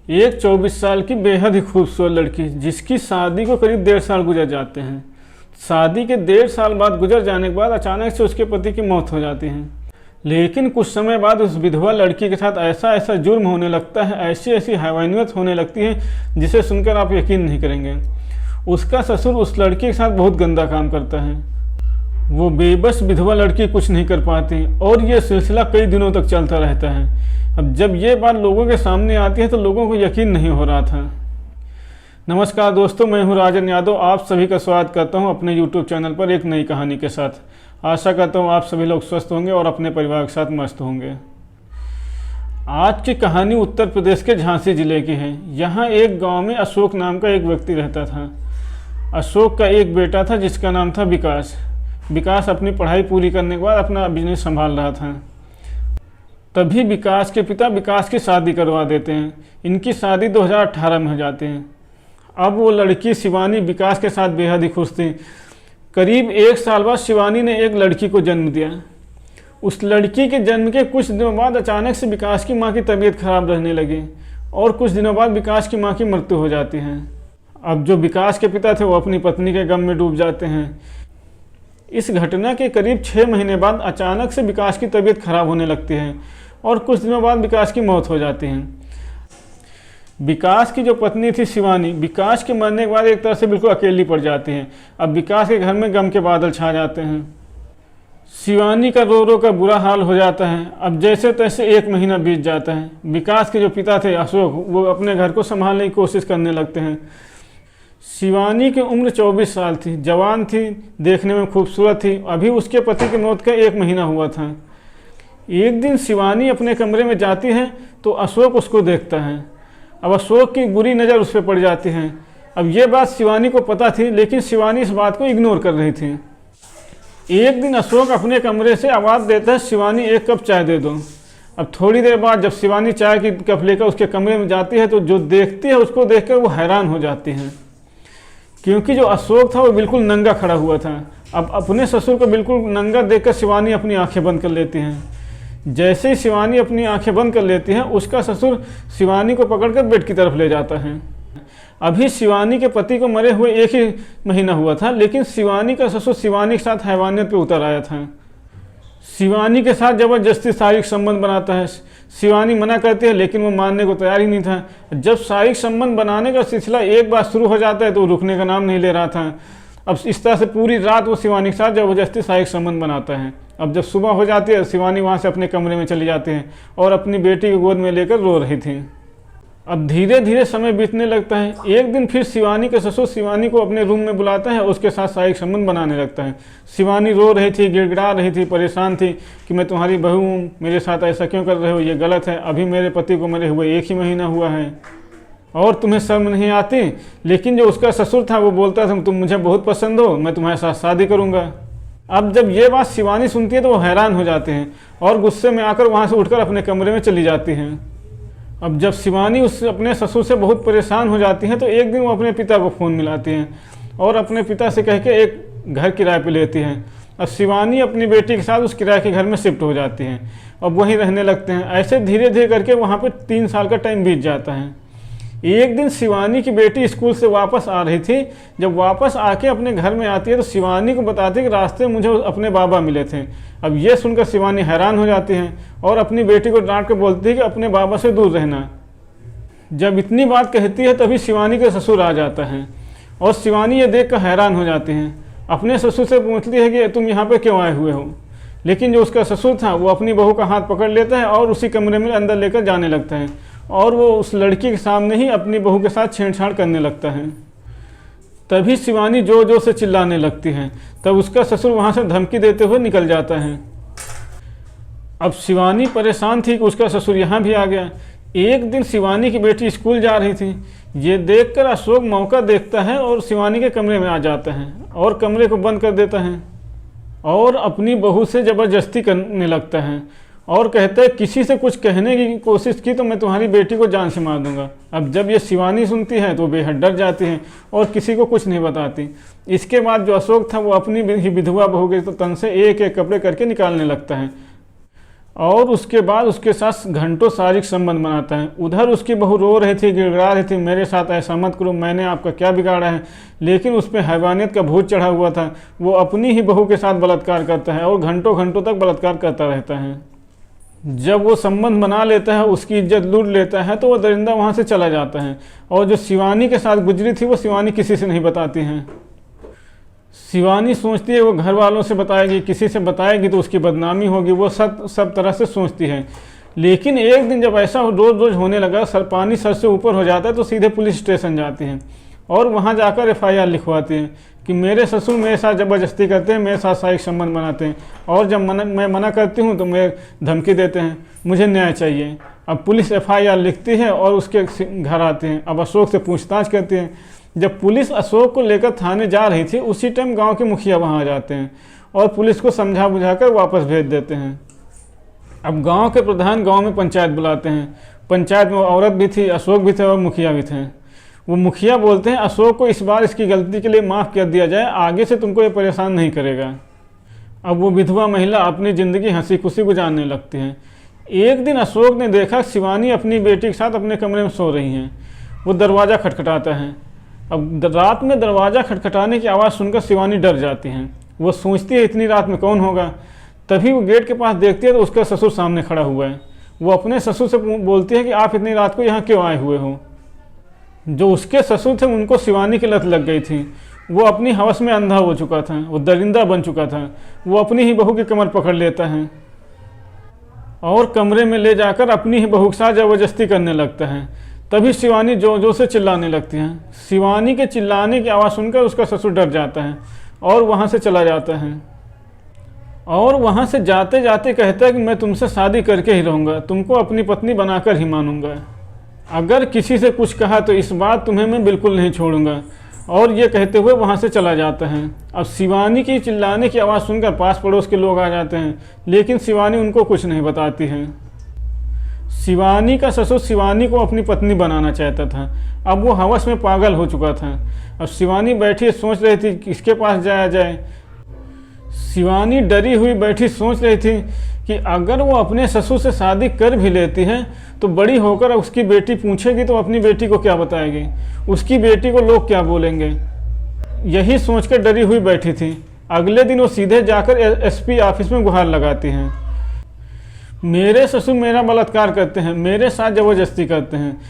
एक 24 साल की बेहद ही खूबसूरत लड़की जिसकी शादी को करीब 1.5 साल गुजर जाते हैं। शादी के 1.5 साल बाद गुजर जाने के बाद अचानक से उसके पति की मौत हो जाती है। लेकिन कुछ समय बाद उस विधवा लड़की के साथ ऐसा जुर्म होने लगता है, ऐसी हैवानियत होने लगती है जिसे सुनकर आप यकीन नहीं करेंगे। उसका ससुर उस लड़की के साथ बहुत गंदा काम करता है। वो बेबस विधवा लड़की कुछ नहीं कर पाती और ये सिलसिला कई दिनों तक चलता रहता है। अब जब ये बात लोगों के सामने आती है तो लोगों को यकीन नहीं हो रहा था। नमस्कार दोस्तों, मैं हूं राजन यादव। आप सभी का स्वागत करता हूं अपने YouTube चैनल पर एक नई कहानी के साथ। आशा करता हूं आप सभी लोग स्वस्थ होंगे और अपने परिवार के साथ मस्त होंगे। आज की कहानी उत्तर प्रदेश के झांसी जिले की है। यहाँ एक गांव में अशोक नाम का एक व्यक्ति रहता था। अशोक का एक बेटा था जिसका नाम था विकास। विकास अपनी पढ़ाई पूरी करने के बाद अपना बिजनेस संभाल रहा था। तभी विकास के पिता विकास की शादी करवा देते हैं। इनकी शादी 2018 में हो जाती है। अब वो लड़की शिवानी विकास के साथ बेहद ही खुश थी। करीब 1 साल बाद शिवानी ने एक लड़की को जन्म दिया। उस लड़की के जन्म के कुछ दिनों बाद अचानक से विकास की मां की तबीयत खराब रहने लगी और कुछ दिनों बाद विकास की मां की मृत्यु हो जाती है। अब जो विकास के पिता थे वो अपनी पत्नी के गम में डूब जाते हैं। इस घटना के करीब 6 महीने बाद अचानक से विकास की तबीयत खराब होने लगती है और कुछ दिनों बाद विकास की मौत हो जाती है। विकास की जो पत्नी थी शिवानी, विकास के मरने के बाद एक तरह से बिल्कुल अकेली पड़ जाती हैं। अब विकास के घर में गम के बादल छा जाते हैं। शिवानी का रो कर बुरा हाल हो जाता है। अब जैसे तैसे 1 महीना बीत जाता है। विकास के जो पिता थे अशोक, वो अपने घर को संभालने की कोशिश करने लगते हैं। शिवानी की उम्र 24 साल थी, जवान थी, देखने में खूबसूरत थी। अभी उसके पति की मौत का 1 महीना हुआ था। एक दिन शिवानी अपने कमरे में जाती है तो अशोक उसको देखता है। अब अशोक की बुरी नज़र उस पर पड़ जाती है। अब ये बात शिवानी को पता थी, लेकिन शिवानी इस बात को इग्नोर कर रही थी। एक दिन अशोक अपने कमरे से आवाज़ देता है, शिवानी 1 कप चाय दे दो। अब थोड़ी देर बाद जब शिवानी चाय की कप लेकर उसके कमरे में जाती है तो जो देखती है उसको देखकर वो हैरान हो जाती है, क्योंकि जो अशोक था वो बिल्कुल नंगा खड़ा हुआ था। अब अपने ससुर को बिल्कुल नंगा देखकर शिवानी अपनी आंखें बंद कर लेती हैं। जैसे ही शिवानी अपनी आंखें बंद कर लेती है, उसका ससुर शिवानी को पकड़कर बेड की तरफ ले जाता है। अभी शिवानी के पति को मरे हुए 1 ही महीना हुआ था, लेकिन शिवानी का ससुर शिवानी के साथ हैवानियत पे उतर आया था। शिवानी के साथ जबरदस्ती शारीरिक संबंध बनाता है। शिवानी मना करती है, लेकिन वो मानने को तैयार ही नहीं था। जब शारीरिक संबंध बनाने का सिलसिला एक बार शुरू हो जाता है तो रुकने का नाम नहीं ले रहा था। अब इस तरह से पूरी रात वो शिवानी के साथ जबरदस्ती शारीरिक संबंध बनाता है। अब जब सुबह हो जाती है, शिवानी वहाँ से अपने कमरे में चली जाती है और अपनी बेटी को गोद में लेकर रो रही थी। अब धीरे धीरे समय बीतने लगता है। एक दिन फिर शिवानी का ससुर शिवानी को अपने रूम में बुलाता है, उसके साथ शारीरिक संबंध बनाने लगता है। शिवानी रो रही थी, गिड़गिड़ा रही थी, परेशान थी कि मैं तुम्हारी बहू हूँ, मेरे साथ ऐसा क्यों कर रहे हो, ये गलत है। अभी मेरे पति को मरे हुए 1 ही महीना हुआ है और तुम्हें शर्म नहीं आती। लेकिन जो उसका ससुर था वो बोलता था, तुम मुझे बहुत पसंद हो, मैं तुम्हारे साथ शादी करूँगा। अब जब ये बात शिवानी सुनती है तो वो हैरान हो जाते हैं और गुस्से में आकर वहाँ से उठकर अपने कमरे में चली जाती हैं। अब जब शिवानी उस अपने ससुर से बहुत परेशान हो जाती हैं तो एक दिन वो अपने पिता को फ़ोन मिलाती हैं और अपने पिता से कह के एक घर किराए पे लेती हैं। अब शिवानी अपनी बेटी के साथ उस किराए के घर में शिफ्ट हो जाती हैं और वहीं रहने लगते हैं। ऐसे धीरे धीरे करके वहाँ पर 3 साल का टाइम बीत जाता है। एक दिन शिवानी की बेटी स्कूल से वापस आ रही थी। जब वापस आके अपने घर में आती है तो शिवानी को बताती है कि रास्ते में मुझे अपने बाबा मिले थे। अब ये सुनकर शिवानी हैरान हो जाती है और अपनी बेटी को डांट कर बोलती है कि अपने बाबा से दूर रहना। जब इतनी बात कहती है तभी शिवानी का ससुर आ जाता है और शिवानी ये देख कर हैरान हो जाती हैं। अपने ससुर से पूछती है कि तुम यहाँ पर क्यों आए हुए हो। लेकिन जो उसका ससुर था वो अपनी बहू का हाथ पकड़ लेता है और उसी कमरे में अंदर लेकर जाने लगता है और वो उस लड़की के सामने ही अपनी बहू के साथ छेड़छाड़ करने लगता है। तभी शिवानी जोर जोर से चिल्लाने लगती है। तब उसका ससुर वहाँ से धमकी देते हुए निकल जाता है। अब शिवानी परेशान थी कि उसका ससुर यहाँ भी आ गया। एक दिन शिवानी की बेटी स्कूल जा रही थी। ये देखकर अशोक मौका देखता है और शिवानी के कमरे में आ जाता है और कमरे को बंद कर देता है और अपनी बहू से ज़बरदस्ती करने लगता है और कहता है, किसी से कुछ कहने की कोशिश की तो मैं तुम्हारी बेटी को जान से मार दूंगा। अब जब ये शिवानी सुनती है तो बेहद डर जाती है और किसी को कुछ नहीं बताती। इसके बाद जो अशोक था वो अपनी ही विधवा बहू के तन से एक एक कपड़े करके निकालने लगता है। और उसके बाद उसके साथ घंटों शारीरिक संबंध बनाता है। उधर उसकी बहू रो रही थी, गिड़गिड़ा रही थी, मेरे साथ ऐसा मत करो, मैंने आपका क्या बिगाड़ा है, लेकिन उस पर हैवानियत का भूत चढ़ा हुआ था। वो अपनी ही बहू के साथ बलात्कार करता है और घंटों घंटों तक बलात्कार करता रहता है। जब वो संबंध बना लेता है, उसकी इज्जत लूट लेता है, तो वो दरिंदा वहाँ से चला जाता है। और जो शिवानी के साथ गुजरी थी वो शिवानी किसी से नहीं बताती हैं। शिवानी सोचती है वो घर वालों से बताएगी, किसी से बताएगी तो उसकी बदनामी होगी, वो सब तरह से सोचती है। लेकिन एक दिन जब ऐसा रोज़ रोज़ होने लगा, पानी सर से ऊपर हो जाता है, तो सीधे पुलिस स्टेशन जाती हैं और वहाँ जाकर FIR लिखवाती हैं कि मेरे ससुर मेरे साथ ज़बरदस्ती करते हैं, मेरे साथ शारीरिक संबंध बनाते हैं, और जब मैं मना करती हूँ तो मैं धमकी देते हैं, मुझे न्याय चाहिए। अब पुलिस FIR लिखती है और उसके घर आते हैं। अब अशोक से पूछताछ करते हैं। जब पुलिस अशोक को लेकर थाने जा रही थी, उसी टाइम गांव के मुखिया वहां आ जाते हैं और पुलिस को समझा बुझाकर वापस भेज देते हैं। अब गांव के प्रधान गांव में पंचायत बुलाते हैं। पंचायत में औरत भी थी, अशोक भी थे और मुखिया भी थे। वो मुखिया बोलते हैं अशोक को इस बार इसकी गलती के लिए माफ़ कर दिया जाए, आगे से तुमको ये परेशान नहीं करेगा। अब वो विधवा महिला अपनी ज़िंदगी हंसी खुशी गुजारने लगती है। एक दिन अशोक ने देखा शिवानी अपनी बेटी के साथ अपने कमरे में सो रही हैं। वो दरवाज़ा खटखटाता है। अब रात में दरवाज़ा खटखटाने की आवाज़ सुनकर शिवानी डर जाती हैं। वो सोचती है इतनी रात में कौन होगा। तभी वो गेट के पास देखती है तो उसका ससुर सामने खड़ा हुआ है। वो अपने ससुर से बोलती है कि आप इतनी रात को यहाँ क्यों आए हुए हो। जो उसके ससुर थे उनको शिवानी की लत लग गई थी। वो अपनी हवस में अंधा हो चुका था, वो दरिंदा बन चुका था। वो अपनी ही बहू की कमर पकड़ लेता है और कमरे में ले जाकर अपनी ही बहू के साथ जबरदस्ती करने लगता है। तभी शिवानी जोर जोर से चिल्लाने लगती है। शिवानी के चिल्लाने की आवाज़ सुनकर उसका ससुर डर जाता है और वहाँ से चला जाता है। और वहाँ से जाते जाते कहता है कि मैं तुमसे शादी करके ही रहूँगा, तुमको अपनी पत्नी बनाकर ही मानूंगा। अगर किसी से कुछ कहा तो इस बार तुम्हें मैं बिल्कुल नहीं छोड़ूंगा। और ये कहते हुए वहाँ से चला जाता है। अब शिवानी की चिल्लाने की आवाज़ सुनकर पास पड़ोस के लोग आ जाते हैं, लेकिन शिवानी उनको कुछ नहीं बताती है। शिवानी का ससुर शिवानी को अपनी पत्नी बनाना चाहता था। अब वो हवस में पागल हो चुका था। अब शिवानी बैठी सोच रही थी किसके पास जाया जाए। शिवानी डरी हुई बैठी सोच रही थी कि अगर वो अपने ससुर से शादी कर भी लेती है तो बड़ी होकर उसकी बेटी पूछेगी तो अपनी बेटी को क्या बताएगी, उसकी बेटी को लोग क्या बोलेंगे। यही सोचकर डरी हुई बैठी थी। अगले दिन वो सीधे जाकर SP ऑफिस में गुहार लगाती हैं। मेरे ससुर मेरा बलात्कार करते हैं, मेरे साथ जबरदस्ती करते हैं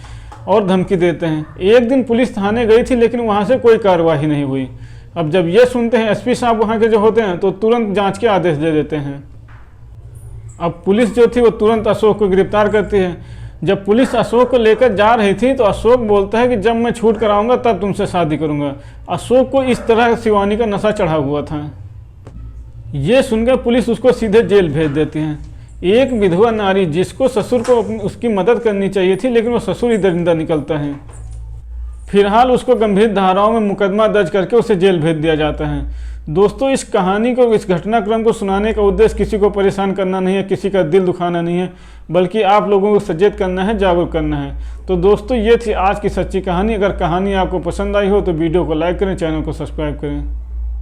और धमकी देते हैं। एक दिन पुलिस थाने गई थी लेकिन वहाँ से कोई कार्रवाई नहीं हुई। अब जब ये सुनते हैं SP साहब वहाँ के जो होते हैं तो तुरंत जांच के आदेश दे देते हैं। अब पुलिस जो थी वो तुरंत अशोक को गिरफ्तार करती है। जब पुलिस अशोक को लेकर जा रही थी तो अशोक बोलता है कि जब मैं छूट कर आऊँगा तब तुमसे शादी करूँगा। अशोक को इस तरह शिवानी का नशा चढ़ा हुआ था। ये सुनकर पुलिस उसको सीधे जेल भेज देती है। एक विधवा नारी जिसको ससुर को उसकी मदद करनी चाहिए थी, लेकिन वो ससुर ही दरिंदा निकलता है। फिलहाल उसको गंभीर धाराओं में मुकदमा दर्ज करके उसे जेल भेज दिया जाता है। दोस्तों, इस कहानी को, इस घटनाक्रम को सुनाने का उद्देश्य किसी को परेशान करना नहीं है, किसी का दिल दुखाना नहीं है, बल्कि आप लोगों को सचेत करना है, जागरूक करना है। तो दोस्तों, ये थी आज की सच्ची कहानी। अगर कहानी आपको पसंद आई हो तो वीडियो को लाइक करें, चैनल को सब्सक्राइब करें।